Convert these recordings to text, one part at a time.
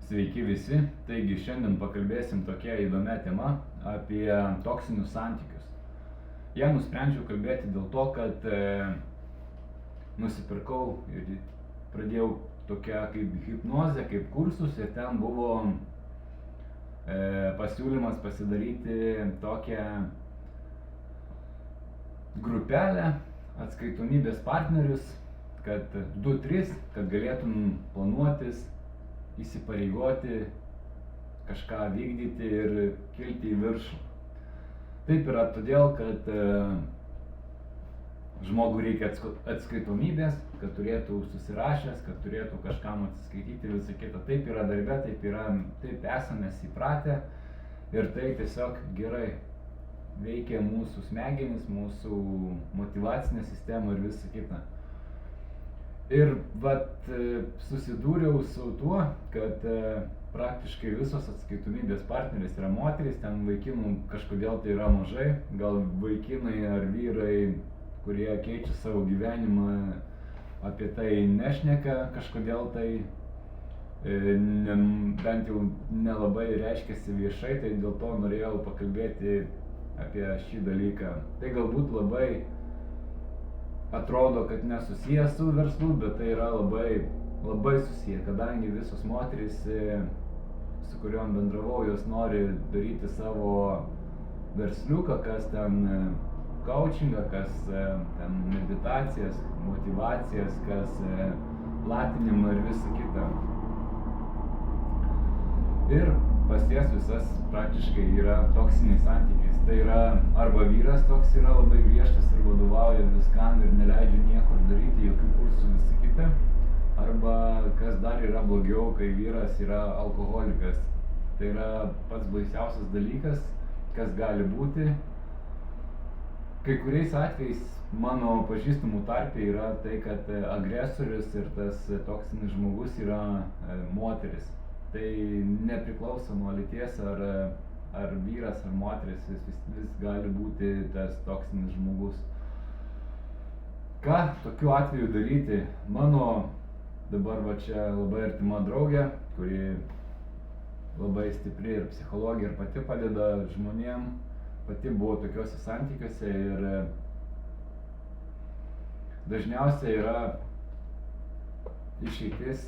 Sveiki visi, taigi šiandien pakalbėsim tokia įdomia tema apie toksinius santykius. Ja nusprendžiau kalbėti dėl to, kad nusipirkau ir pradėjau tokią kaip hipnozę, kaip kursus ir ten buvo pasiūlymas pasidaryti tokią grupelę atskaitomybės partnerius, kad 2-3, kad galėtum planuotis, įsipareigoti, kažką vykdyti ir kilti į viršų. Taip yra todėl, kad žmogui reikia atskaitomybės, kad turėtų susirašęs, kad turėtų kažkam atsiskaityti visą kitą. Taip yra darbe, taip esame įpratę ir tai tiesiog gerai veikia mūsų smegenis, mūsų motyvacinę sistemą ir visą kitą. Ir susidūriau su tuo, kad praktiškai visos atskaitomybės partnerės yra moterys, ten vaikinų kažkodėl tai yra mažai, gal vaikinai ar vyrai, kurie keičia savo gyvenimą, apie tai nešneka kažkodėl tai, bent jau nelabai reiškiasi viešai, tai dėl to norėjau pakalbėti apie šį dalyką. Tai galbūt labai atrodo, kad nesusijęs su verslu, bet tai yra labai susiję, kadangi visos moterys, su kuriuom bendravau, jos nori daryti savo versliuką, kas ten coachingą, kas ten meditacijas, motyvacijas, kas platinimą ir visą kitą. Ir pas jas visas praktiškai yra toksiniai santykiai. Tai yra arba vyras toks yra labai griežtas ir vadovauja viskam ir neleidžia niekur daryti, jokių kursų visą kitą. Arba kas dar yra blogiau, kai vyras yra alkoholikas. Tai yra pats baisiausias dalykas, kas gali būti. Kai kuriais atvejais mano pažįstamų tarpe yra tai, kad agresorius ir tas toksinis žmogus yra moteris. Tai nepriklauso nuo lyties ar vyras ar moteris, vis gali būti tas toksinis žmogus. Ką tokiu atveju daryti? Mano dabar čia labai artima draugė, kuri labai stipri ir psichologija ir pati padeda žmonėm, pati buvo tokiuose santykiuose ir dažniausiai yra išeitis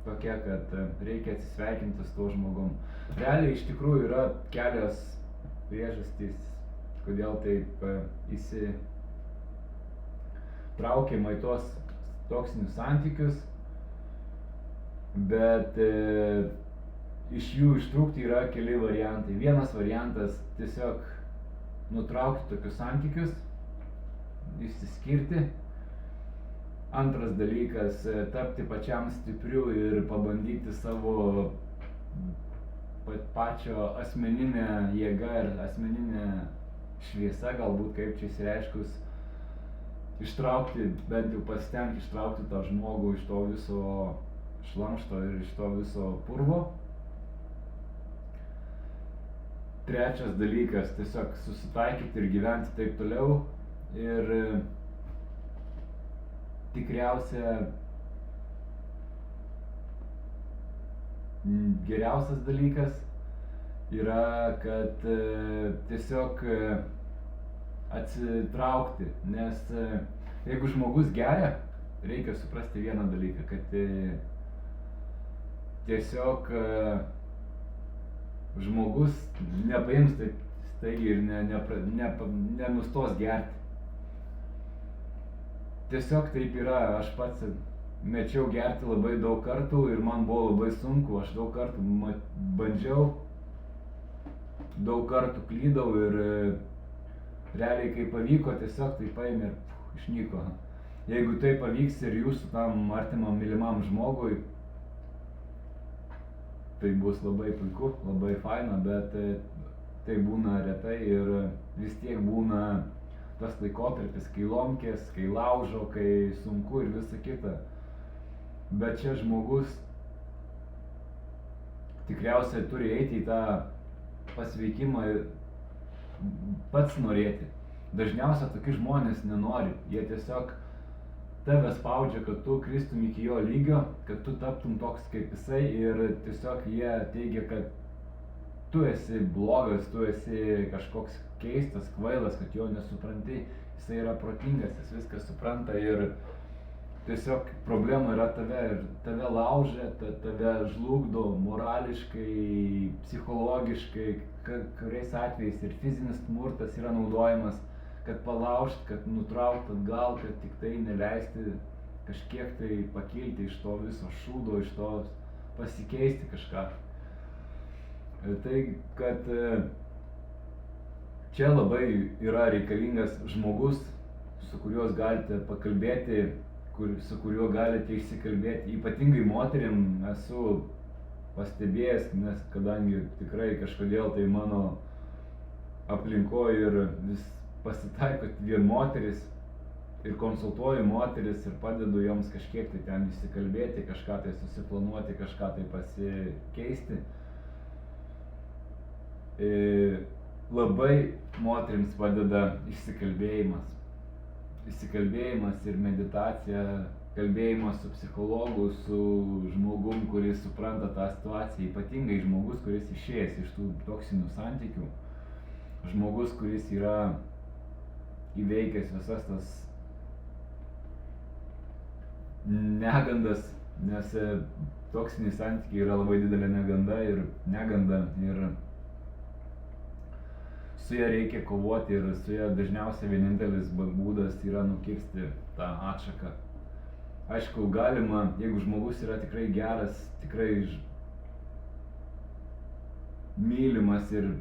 tokia, kad reikia atsisveikinti su tuo žmogum. Realiai iš tikrųjų yra kelios priežastys, kodėl taip įsitraukiama į tuos toksinius santykius, bet iš jų ištrūkti yra keli variantai. Vienas variantas tiesiog nutraukti tokius santykius, išsiskirti. Antras dalykas, tapti pačiam stipriu ir pabandyti savo pačio asmeninę jėgą ir asmeninę šviesą, galbūt kaip čia išsireiškus, ištraukti, bent jau pasistengti ištraukti tą žmogų iš to viso šlamšto ir iš to viso purvo. Trečias dalykas, tiesiog susitaikyti ir gyventi taip toliau. Ir tikriausia geriausias dalykas yra, kad tiesiog atsitraukti, nes jeigu žmogus geria, reikia suprasti vieną dalyką, kad tiesiog žmogus nepaims taip staigiai ir nenustos gerti. Tiesiog taip yra, aš pats mečiau gerti labai daug kartų ir man buvo labai sunku, aš daug kartų bandžiau, daug kartų klydau ir realiai kai pavyko, tiesiog tai paėmė ir išnyko. Jeigu tai pavyks ir jūsų tam artimam mylimam žmogui, tai bus labai puiku, labai faina, bet tai būna retai ir vis tiek būna tas laikotarpis, kai lomkės, kai laužo, kai sunku ir visa kita. Bet čia žmogus tikriausiai turi eiti į tą pasveikimą ir pats norėti. Dažniausiai tokie žmonės nenori, jie tiesiog tave spaudžia, kad tu kristum iki jo lygio, kad tu taptum toks kaip jisai ir tiesiog jie teigia, kad tu esi blogas, tu esi kažkoks keistas, kvailas, kad jo nesupranti, jisai yra protingas, jis viską supranta ir tiesiog problema yra tave ir tave laužia, tave žlugdo morališkai, psichologiškai, kuriais atvejais ir fizinis smurtas yra naudojamas, kad palaužt, kad nutraukt atgal, kad tik tai neleisti kažkiek tai pakilti iš to viso šūdo, iš to pasikeisti kažką. Tai, kad čia labai yra reikalingas žmogus, su kuriuo galite pakalbėti, su kuriuo galite išsikalbėti. Ypatingai moterim esu pastebėjęs, nes kadangi tikrai kažkodėl tai mano aplinkoje ir vis pasitaiko vien moteris ir konsultuoju moteris ir padedu joms kažkiek tai ten išsikalbėti, kažką tai susiplanuoti, kažką tai pasikeisti. Labai moterims padeda išsikalbėjimas. Išsikalbėjimas ir meditacija, kalbėjimas su psichologu, su žmogum, kuris supranta tą situaciją, ypatingai žmogus, kuris išėjęs iš tų toksinių santykių, žmogus, kuris yra įveikęs visas tas negandas, nes toksiniai santykiai yra labai didelė neganda ir su ja reikia kovoti ir su ja dažniausiai vienintelis būdas yra nukirsti tą atšaką. Aišku, galima, jeigu žmogus yra tikrai geras, tikrai mylimas ir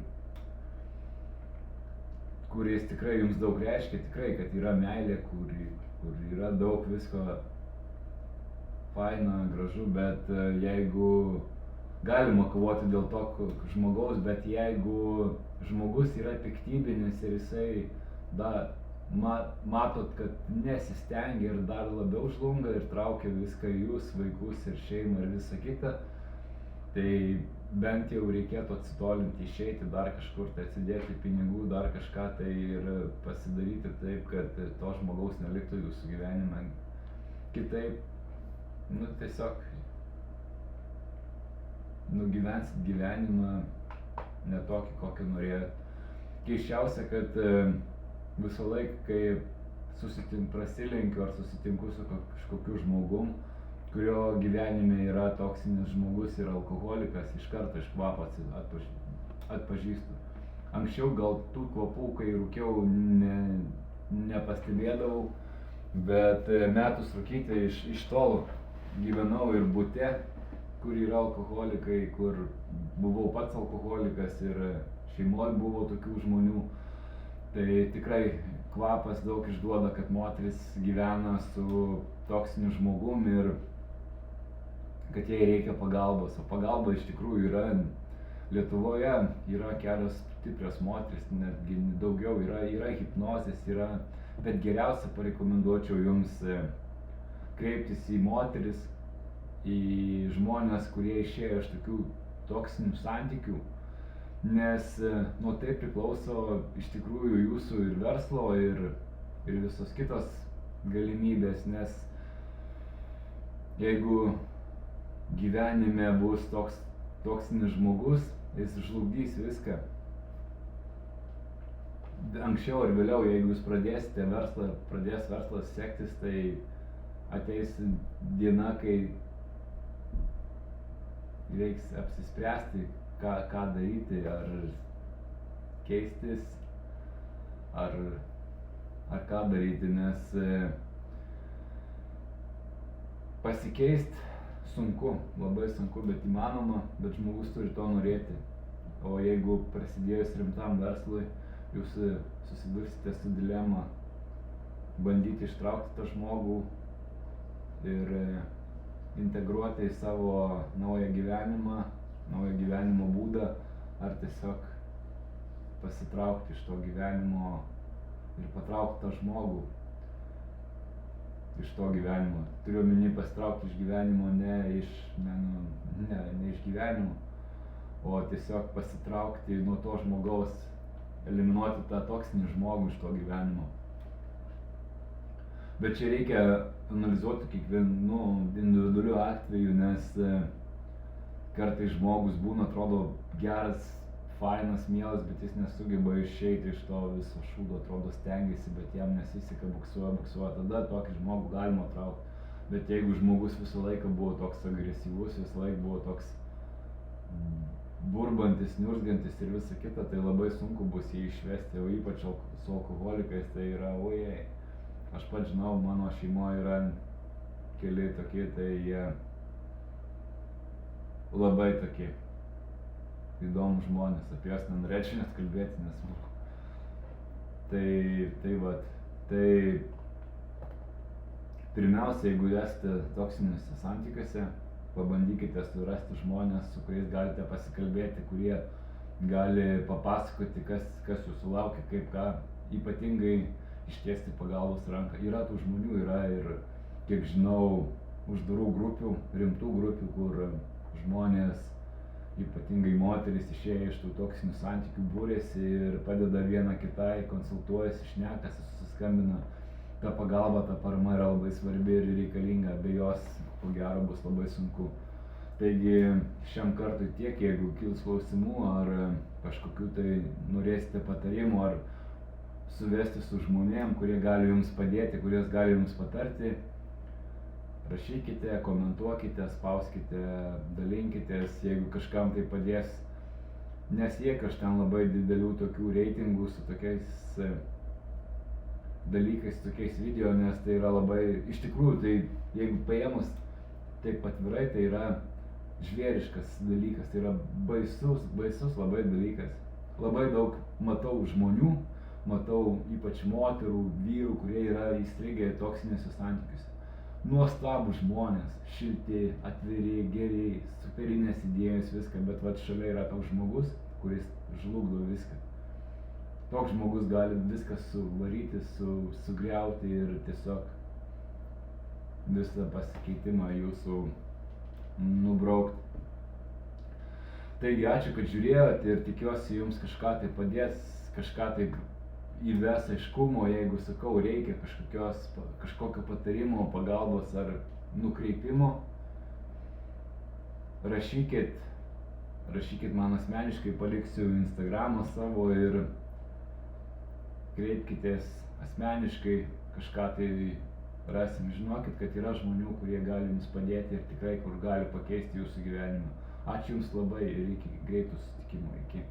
kuris tikrai jums daug reiškia, tikrai, kad yra meilė, kur yra daug visko faina, gražu, bet jeigu galima kovoti dėl to žmogaus, bet jeigu žmogus yra piktybinis ir jisai matot, kad nesistengia ir dar labiau žlunga ir traukia viską jūs, vaikus ir šeimą ir visą kitą, tai bent jau reikėtų atsitolinti, išeiti dar kažkur, tai atsidėti pinigų, dar kažką tai ir pasidaryti taip, kad to žmogaus neliktų jūsų gyvenime. Kitaip, tiesiog nugyvensit gyvenimą ne tokį, kokį norėjot. Keiščiausia, kad visą laiką, kai prasilenkiu ar susitinku su kažkokiu žmogum, kurio gyvenime yra toksinis žmogus ir alkoholikas, iš karto iš kvapo atpažįstu. Anksčiau gal tų kvapų, kai rūkiau, nepastebėdavau, bet metus rūkyti iš tolo gyvenau ir bute, kur yra alkoholikai, kur buvau pats alkoholikas ir šeimoje buvo tokių žmonių. Tai tikrai kvapas daug išduoda, kad moteris gyvena su toksiniu žmogum ir kad jai reikia pagalbos. O pagalba iš tikrųjų yra, Lietuvoje yra kelios stiprios moteris, netgi daugiau yra hipnozės, bet geriausia parekomenduočiau jums kreiptis į moteris, į žmonės, kurie išėjo iš tokių toksinių santykių, nes nuo tai priklauso iš tikrųjų jūsų ir verslo, ir visos kitos galimybės, nes jeigu gyvenime bus toksinis žmogus, jis žlugdys viską. Anksčiau ar vėliau, jeigu jūs pradėsite verslą, pradės verslas sektis, tai ateis diena, kai reiks apsispręsti, ką daryti, ar keistis, ar ką daryti, nes pasikeist sunku, labai sunku, bet įmanoma, bet žmogus turi to norėti. O jeigu prasidėjus rimtam verslui, jūs susidursite su dilema bandyti ištraukti tą žmogų ir integruoti į savo naują gyvenimo būdą, ar tiesiog pasitraukti iš to gyvenimo ir patraukti tą žmogų iš to gyvenimo. Turiu omeny pasitraukti iš gyvenimo ne iš gyvenimo, o tiesiog pasitraukti nuo to žmogaus, eliminuoti tą toksinį žmogų iš to gyvenimo. Bet čia reikia analizuoti kiekvienu individualiu atveju, nes kartais žmogus būna, atrodo, geras, fainas, mielas, bet jis nesugeba išeiti iš to viso šūdo, atrodo, stengiasi, bet jam nesiseka, buksuoja, tada tokį žmogų galima traukti. Bet jeigu žmogus visą laiką buvo toks agresyvus, visą laiką buvo toks burbantis, niurzgantis ir visa kita, tai labai sunku bus jį išvesti, o ypač su alkoholikais tai yra, ojei. Aš pats žinau, mano šeimoje yra keli tokie, tai jie labai tokie įdomus žmonės, apie juos nenorėčiau net kalbėti, nes tai pirmiausia, jeigu esate toksiniuose santykiuose, pabandykite surasti žmonės, su kuriais galite pasikalbėti, kurie gali papasakoti, kas jūsų laukia, kaip ką, ypatingai ištiesti pagalbos ranką. Yra tų žmonių, yra ir, kiek žinau, uždarų grupių, rimtų grupių, kur žmonės, ypatingai moterys, išėję iš tų toksinių santykių, būrėsi ir padeda viena kitai, konsultuojasi, šnekasi, susiskambina. Ta pagalba, ta parama yra labai svarbi ir reikalinga, be jos, ko gero, bus labai sunku. Taigi šiam kartui tiek, jeigu kils klausimų ar kažkokių tai norėsite patarimų ar suvesti su žmonėm, kurie gali jums padėti, kurios gali jums patarti, rašykite, komentuokite, spauskite, dalinkitės, jeigu kažkam tai padės. Nesiekiu aš ten labai didelių tokių reitingų su tokiais dalykais, tokiais video, nes tai yra labai, iš tikrųjų, tai jeigu paėmus taip atvirai, tai yra žvėriškas dalykas, tai yra baisus labai dalykas. Labai daug matau žmonių, matau ypač moterų, vyrų, kurie yra įstrigę toksiniuose santykiuose. Nuostabūs žmonės, šilti, atviri, geri, superinės idėjos, viską, bet vat šalia yra toks žmogus, kuris žlugdo viską. Toks žmogus gali viską suvaryti, sugriauti ir tiesiog visą pasikeitimą jūsų nubraukti. Taigi ačiū, kad žiūrėjot ir tikiuosi jums kažką tai padės, kažką tai įves aiškumo, jeigu sakau, reikia kažkokio patarimo, pagalbos ar nukreipimo. Rašykit man asmeniškai, paliksiu Instagramą savo ir kreipkitės asmeniškai, kažką tai rasim. Žinokit, kad yra žmonių, kurie gali jums padėti ir tikrai kur gali pakeisti jūsų gyvenimą. Ačiū jums labai ir iki greitų susitikimų. Iki.